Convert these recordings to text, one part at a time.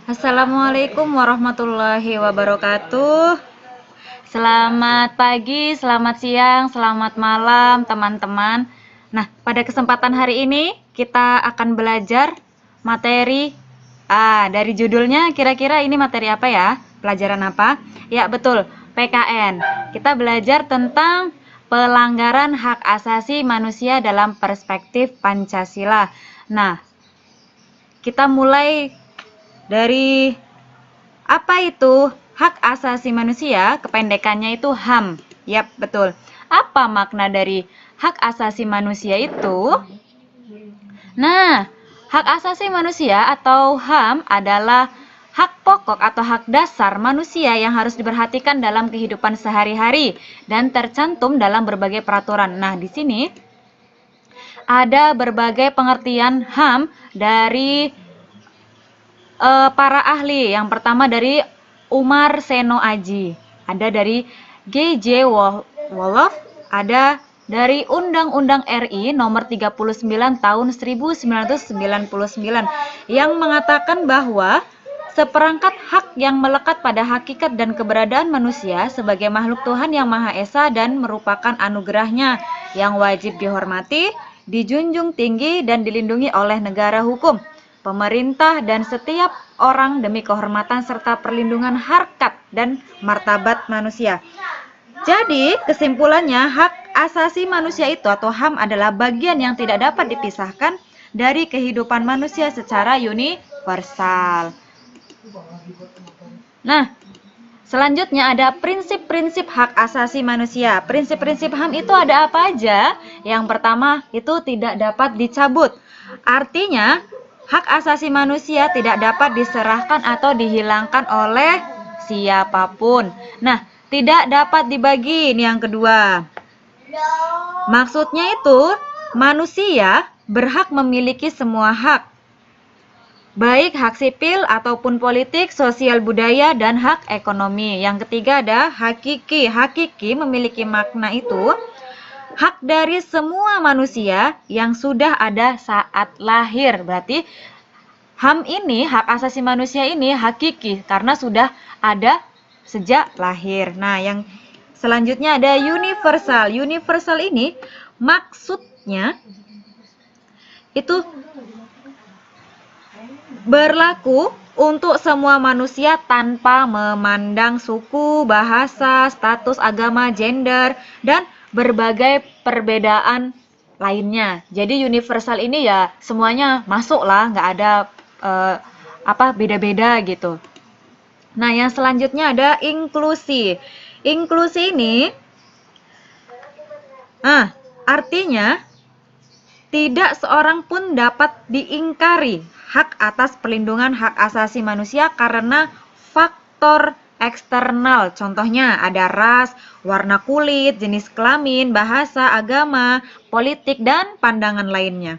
Assalamualaikum warahmatullahi wabarakatuh. Selamat pagi, selamat siang, selamat malam teman-teman. Nah, pada kesempatan hari ini kita akan belajar materi dari judulnya kira-kira ini materi apa ya? Pelajaran apa? Ya, betul, PKN. Kita belajar tentang pelanggaran hak asasi manusia dalam perspektif Pancasila. Nah, kita mulai dari apa itu hak asasi manusia? Kependekannya itu HAM. Yap, betul. Apa makna dari hak asasi manusia itu? Nah, hak asasi manusia atau HAM adalah hak pokok atau hak dasar manusia yang harus diperhatikan dalam kehidupan sehari-hari dan tercantum dalam berbagai peraturan. Nah, di sini ada berbagai pengertian HAM dari para ahli. Yang pertama dari Umar Seno Aji, ada dari G.J. Wolof, ada dari Undang-Undang RI nomor 39 tahun 1999 yang mengatakan bahwa seperangkat hak yang melekat pada hakikat dan keberadaan manusia sebagai makhluk Tuhan yang Maha Esa dan merupakan anugerahnya yang wajib dihormati, dijunjung tinggi dan dilindungi oleh negara hukum, pemerintah dan setiap orang demi kehormatan serta perlindungan harkat dan martabat manusia. Jadi, kesimpulannya hak asasi manusia itu atau HAM adalah bagian yang tidak dapat dipisahkan dari kehidupan manusia secara universal. Nah, selanjutnya ada prinsip-prinsip hak asasi manusia. Prinsip-prinsip HAM itu ada apa aja? Yang pertama, itu tidak dapat dicabut. Artinya, hak asasi manusia tidak dapat diserahkan atau dihilangkan oleh siapapun. Nah, tidak dapat dibagi. Ini yang kedua. Maksudnya itu, manusia berhak memiliki semua hak, baik hak sipil ataupun politik, sosial budaya, dan hak ekonomi. Yang ketiga ada hakiki. Hakiki memiliki makna itu hak dari semua manusia yang sudah ada saat lahir. Berarti HAM ini, hak asasi manusia ini hakiki karena sudah ada sejak lahir. Nah, yang selanjutnya ada universal. Universal ini maksudnya itu berlaku untuk semua manusia tanpa memandang suku, bahasa, status agama, gender, dan berbagai perbedaan lainnya. Jadi universal ini ya semuanya masuk lah, nggak ada beda-beda gitu. Nah, yang selanjutnya ada inklusi. Inklusi ini artinya tidak seorang pun dapat diingkari hak atas perlindungan hak asasi manusia karena faktor eksternal. Contohnya ada ras, warna kulit, jenis kelamin, bahasa, agama, politik, dan pandangan lainnya.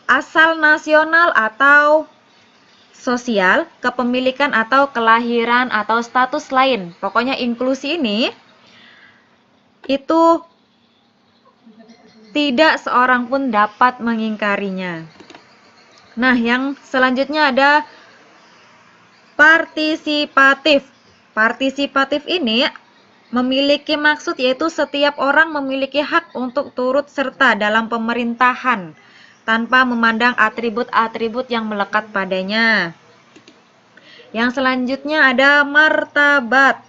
Asal nasional atau sosial, kepemilikan atau kelahiran atau status lain. Pokoknya inklusi ini itu tidak seorang pun dapat mengingkarinya. Nah, yang selanjutnya ada partisipatif. Partisipatif ini memiliki maksud yaitu setiap orang memiliki hak untuk turut serta dalam pemerintahan tanpa memandang atribut-atribut yang melekat padanya. Yang selanjutnya ada martabat.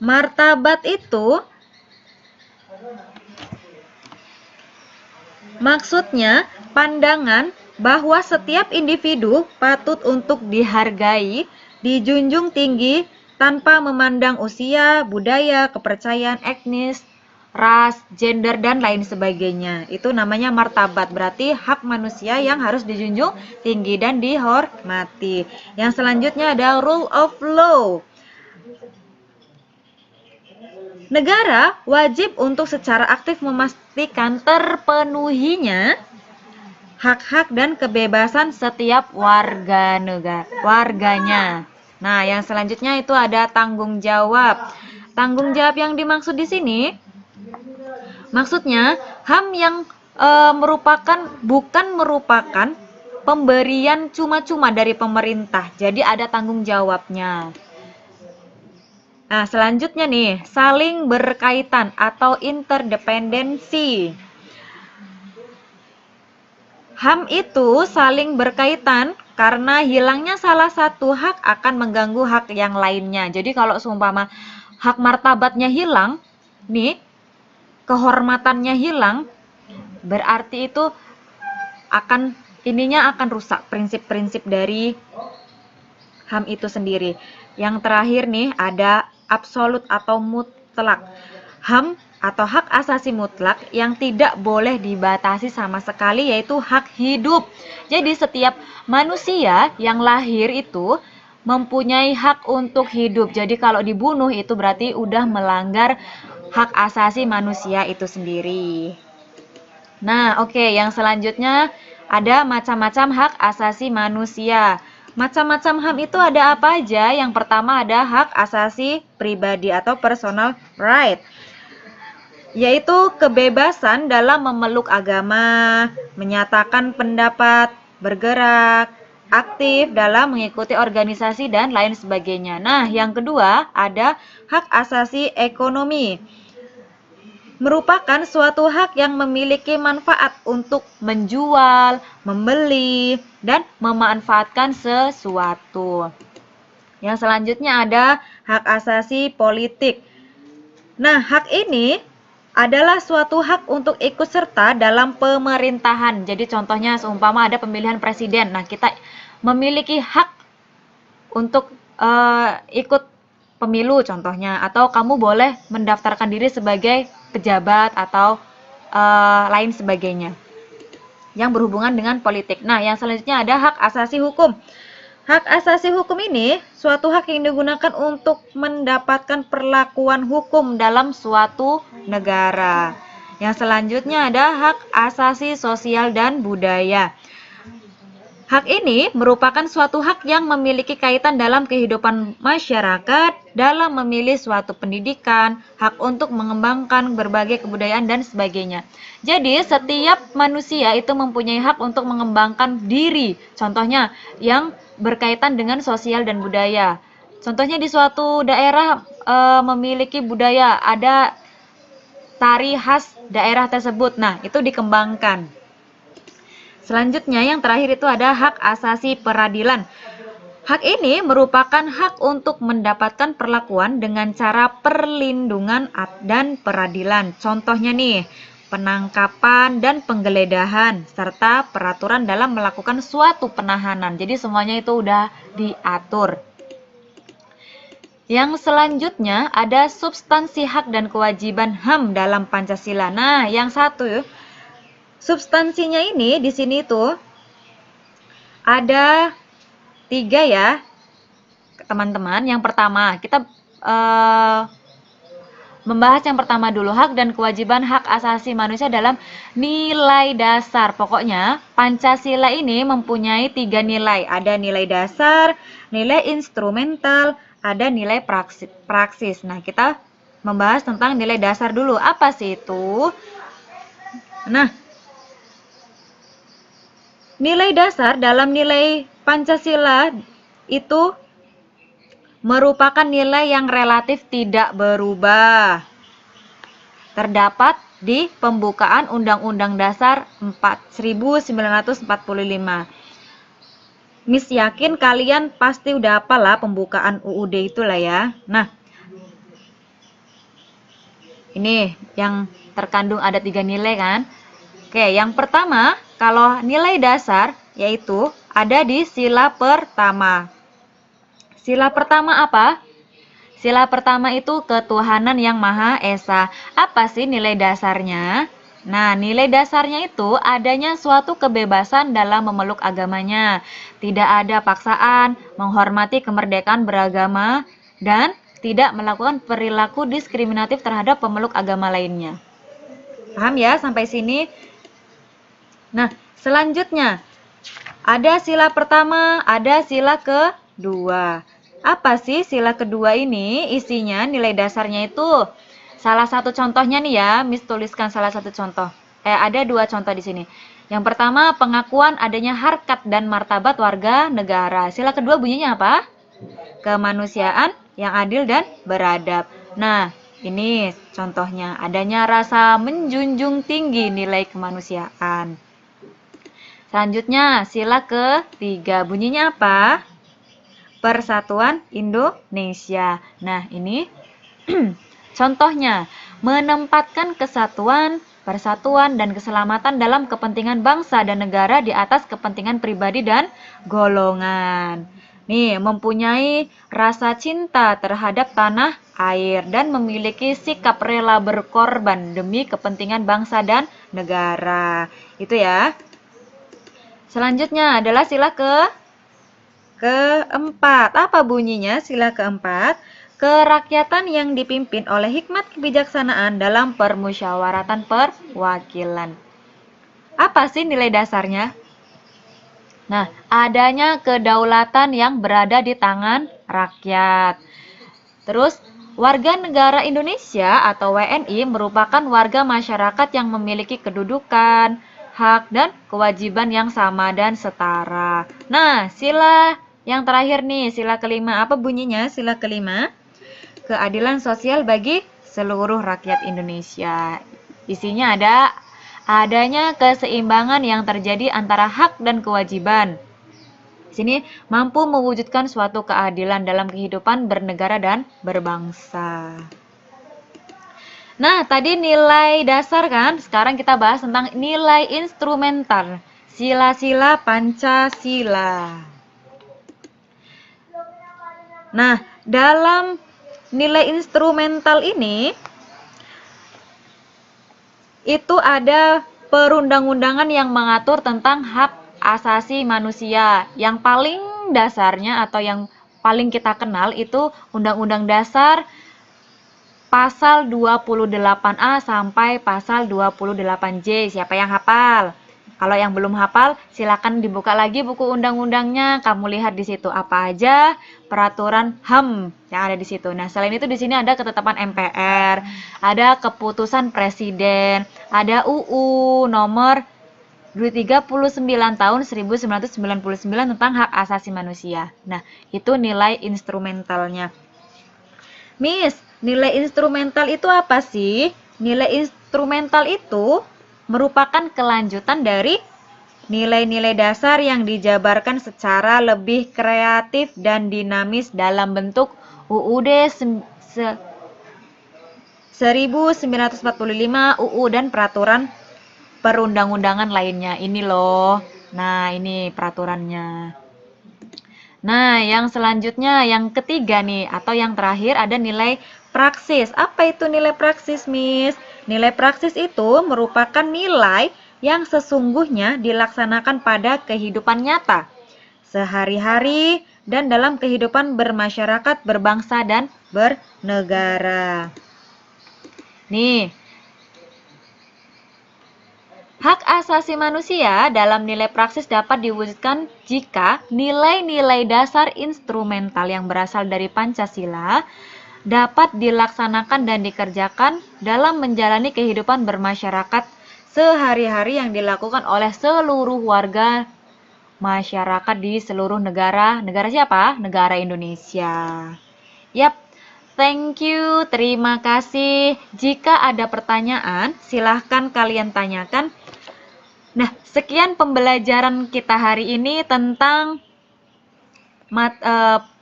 Martabat itu maksudnya pandangan bahwa setiap individu patut untuk dihargai, dijunjung tinggi tanpa memandang usia, budaya, kepercayaan etnis, ras, gender, dan lain sebagainya. Itu namanya martabat, berarti hak manusia yang harus dijunjung tinggi dan dihormati. Yang selanjutnya ada rule of law. Negara wajib untuk secara aktif memastikan terpenuhinya hak-hak dan kebebasan setiap warganya. Nah, yang selanjutnya itu ada tanggung jawab. Tanggung jawab yang dimaksud di sini maksudnya HAM yang bukan merupakan pemberian cuma-cuma dari pemerintah. Jadi ada tanggung jawabnya. Nah, selanjutnya nih, saling berkaitan atau interdependensi. HAM itu saling berkaitan karena hilangnya salah satu hak akan mengganggu hak yang lainnya. Jadi kalau seumpama hak martabatnya hilang, nih, kehormatannya hilang, berarti itu ininya akan rusak prinsip-prinsip dari HAM itu sendiri. Yang terakhir nih ada absolut atau mutlak. HAM atau hak asasi mutlak yang tidak boleh dibatasi sama sekali yaitu hak hidup. Jadi setiap manusia yang lahir itu mempunyai hak untuk hidup. Jadi kalau dibunuh itu berarti udah melanggar hak asasi manusia itu sendiri. Nah, oke, yang selanjutnya ada macam-macam hak asasi manusia. Macam-macam HAM itu ada apa aja? Yang pertama ada hak asasi pribadi atau personal right, yaitu kebebasan dalam memeluk agama, menyatakan pendapat, bergerak, aktif dalam mengikuti organisasi, dan lain sebagainya. Nah, yang kedua ada hak asasi ekonomi. Merupakan suatu hak yang memiliki manfaat untuk menjual, membeli, dan memanfaatkan sesuatu. Yang selanjutnya ada hak asasi politik. Nah, hak ini adalah suatu hak untuk ikut serta dalam pemerintahan. Jadi contohnya seumpama ada pemilihan presiden. Nah, kita memiliki hak untuk ikut pemilu contohnya, atau kamu boleh mendaftarkan diri sebagai pejabat atau lain sebagainya yang berhubungan dengan politik. Nah, yang selanjutnya ada hak asasi hukum. Hak asasi hukum ini suatu hak yang digunakan untuk mendapatkan perlakuan hukum dalam suatu negara. Yang selanjutnya ada hak asasi sosial dan budaya. Hak ini merupakan suatu hak yang memiliki kaitan dalam kehidupan masyarakat, dalam memilih suatu pendidikan, hak untuk mengembangkan berbagai kebudayaan, dan sebagainya. Jadi, setiap manusia itu mempunyai hak untuk mengembangkan diri. Contohnya, yang berkaitan dengan sosial dan budaya. Contohnya di suatu daerah memiliki budaya, ada tari khas daerah tersebut. Nah, itu dikembangkan. Selanjutnya yang terakhir itu ada hak asasi peradilan. Hak ini merupakan hak untuk mendapatkan perlakuan dengan cara perlindungan dan peradilan. Contohnya nih, penangkapan dan penggeledahan serta peraturan dalam melakukan suatu penahanan. Jadi semuanya itu udah diatur. Yang selanjutnya ada substansi hak dan kewajiban HAM dalam Pancasila. Nah, yang satu substansinya ini di sini tuh ada 3 ya, teman-teman. Yang pertama, kita membahas yang pertama dulu, hak dan kewajiban hak asasi manusia dalam nilai dasar. Pokoknya Pancasila ini mempunyai 3 nilai. Ada nilai dasar, nilai instrumental, ada nilai praksis. Nah, kita membahas tentang nilai dasar dulu. Apa sih itu? Nah, nilai dasar dalam nilai Pancasila itu merupakan nilai yang relatif tidak berubah. Terdapat di pembukaan Undang-Undang Dasar 1945. Miss yakin kalian pasti udah hafal lah pembukaan UUD itulah ya. Nah, ini yang terkandung ada 3 nilai kan. Oke, yang pertama, kalau nilai dasar yaitu ada di sila pertama. Sila pertama apa? Sila pertama itu ketuhanan yang Maha Esa. Apa sih nilai dasarnya? Nah, nilai dasarnya itu adanya suatu kebebasan dalam memeluk agamanya. Tidak ada paksaan, menghormati kemerdekaan beragama, dan tidak melakukan perilaku diskriminatif terhadap pemeluk agama lainnya. Paham ya sampai sini? Nah, selanjutnya ada sila pertama, ada sila kedua. Apa sih sila kedua ini? Isinya nilai dasarnya itu salah satu contohnya nih ya, Miss tuliskan salah satu contoh. ada 2 contoh di sini. Yang pertama, pengakuan adanya harkat dan martabat warga negara. Sila kedua bunyinya apa? Kemanusiaan yang adil dan beradab. Nah, ini contohnya, adanya rasa menjunjung tinggi nilai kemanusiaan. Selanjutnya, sila ketiga, bunyinya apa? Persatuan Indonesia. Nah, ini contohnya, menempatkan kesatuan, persatuan, dan keselamatan dalam kepentingan bangsa dan negara di atas kepentingan pribadi dan golongan. Nih, mempunyai rasa cinta terhadap tanah air dan memiliki sikap rela berkorban demi kepentingan bangsa dan negara. Itu ya. Selanjutnya adalah sila keempat. Apa bunyinya sila keempat? Kerakyatan yang dipimpin oleh hikmat kebijaksanaan dalam permusyawaratan perwakilan. Apa sih nilai dasarnya? Nah, adanya kedaulatan yang berada di tangan rakyat. Terus, warga negara Indonesia atau WNI merupakan warga masyarakat yang memiliki kedudukan, hak, dan kewajiban yang sama dan setara. Nah, sila yang terakhir nih, sila kelima. Apa bunyinya sila kelima? Keadilan sosial bagi seluruh rakyat Indonesia. Isinya adanya keseimbangan yang terjadi antara hak dan kewajiban. Sini mampu mewujudkan suatu keadilan dalam kehidupan bernegara dan berbangsa. Nah, tadi nilai dasar kan? Sekarang kita bahas tentang nilai instrumental. Sila-sila Pancasila. Nah, dalam nilai instrumental ini itu ada perundang-undangan yang mengatur tentang hak asasi manusia. Yang paling dasarnya atau yang paling kita kenal itu Undang-Undang Dasar pasal 28A sampai pasal 28J. Siapa yang hafal? Kalau yang belum hafal, silakan dibuka lagi buku undang-undangnya. Kamu lihat di situ apa aja peraturan HAM yang ada di situ. Nah, selain itu di sini ada ketetapan MPR, ada keputusan presiden, ada UU nomor 39 tahun 1999 tentang hak asasi manusia. Nah, itu nilai instrumentalnya. Miss, nilai instrumental itu apa sih? Nilai instrumental itu merupakan kelanjutan dari nilai-nilai dasar yang dijabarkan secara lebih kreatif dan dinamis dalam bentuk UUD 1945, UU, dan peraturan perundang-undangan lainnya. Ini loh. Nah, ini peraturannya. Nah, yang selanjutnya, yang ketiga nih, atau yang terakhir ada nilai praksis. Apa itu nilai praksis, Miss? Nilai praksis itu merupakan nilai yang sesungguhnya dilaksanakan pada kehidupan nyata, sehari-hari, dan dalam kehidupan bermasyarakat, berbangsa, dan bernegara. Nih, hak asasi manusia dalam nilai praksis dapat diwujudkan jika nilai-nilai dasar instrumental yang berasal dari Pancasila dapat dilaksanakan dan dikerjakan dalam menjalani kehidupan bermasyarakat sehari-hari yang dilakukan oleh seluruh warga masyarakat di seluruh negara. Negara siapa? Negara Indonesia. Yap, thank you, terima kasih. Jika ada pertanyaan, silahkan kalian tanyakan. Nah, sekian pembelajaran kita hari ini tentang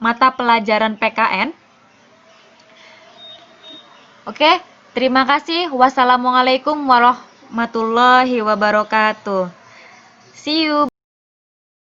mata pelajaran PKN. Oke, terima kasih. Wassalamualaikum warahmatullahi wabarakatuh. See you.